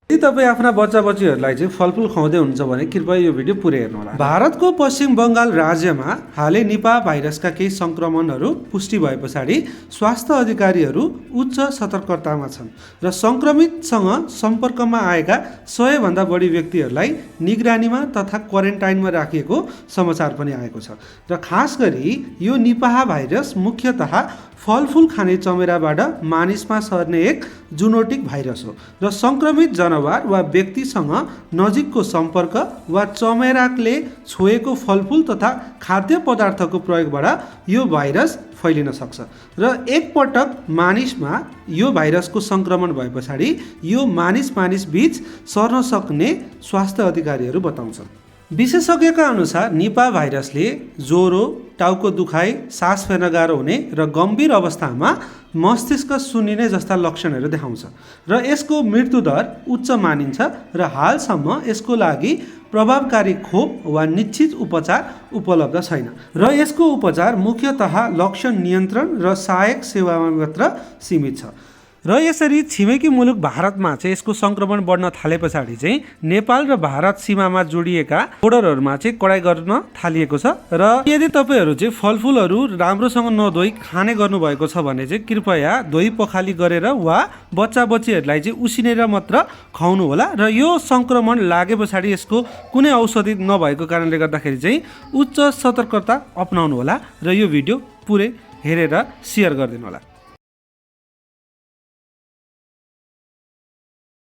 यदि तपाईँ आफ्ना बच्चा बच्चीहरूलाई चाहिँ फलफुल खुवाउँदै हुनुहुन्छ भने कृपया यो भिडियो पुरै हेर्नुहोला। भारतको पश्चिम बङ्गाल राज्यमा हालै निपा भाइरसका केही सङ्क्रमणहरू पुष्टि भए पछाडि स्वास्थ्य अधिकारीहरू उच्च सतर्कतामा छन् र सङ्क्रमितसँग सम्पर्कमा आएका 100 भन्दा बढी व्यक्तिहरूलाई निगरानीमा तथा क्वारेन्टाइनमा राखिएको समाचार पनि आएको छ र खास गरी यो निपाह भाइरस मुख्यतः फलफुल खाने चमेराबाट मानिसमा सर्ने एक जुनोटिक भाइरस हो र सङ्क्रमित जनावर वा व्यक्तिसँग नजिकको सम्पर्क वा चमेराले छोएको फलफुल तथा खाद्य पदार्थको प्रयोगबाट यो भाइरस फैलिन सक्छ र एकपटक मानिसमा यो भाइरसको सङ्क्रमण भए पछाडि यो मानिस बीच सर्न सक्ने स्वास्थ्य अधिकारीहरू बताउँछन्। विशेषज्ञका अनुसार निपा भाइरसले ज्वरो, टाउको दुखाइ, सास फेर्न गाह्रो हुने र गम्भीर अवस्थामा मस्तिष्क सुन्निने जस्ता लक्षणहरू देखाउँछ र यसको मृत्युदर उच्च मानिन्छ र हालसम्म यसको लागि प्रभावकारी खोप वा निश्चित उपचार उपलब्ध छैन र यसको उपचार मुख्यतः लक्षण नियन्त्रण र सहायक सेवामा मात्र सीमित छ र यसरी छिमेकी मुलुक भारतमा चाहिँ यसको सङ्क्रमण बढ्न थाले पछाडि चाहिँ नेपाल र भारत सीमामा जोडिएका बोर्डरहरूमा चाहिँ कडाइ गर्न थालिएको छ र यदि तपाईँहरू चाहिँ फलफुलहरू राम्रोसँग नधोई खाने गर्नुभएको छ भने चाहिँ कृपया धोई पखाली गरेर वा बच्चा बच्चीहरूलाई चाहिँ उसिनेर मात्र खुवाउनु होला र यो सङ्क्रमण लागे पछाडि यसको कुनै औषधि नभएको कारणले गर्दाखेरि चाहिँ उच्च सतर्कता अपनाउनु होला र यो भिडियो पुरै हेरेर सेयर गरिदिनु होला।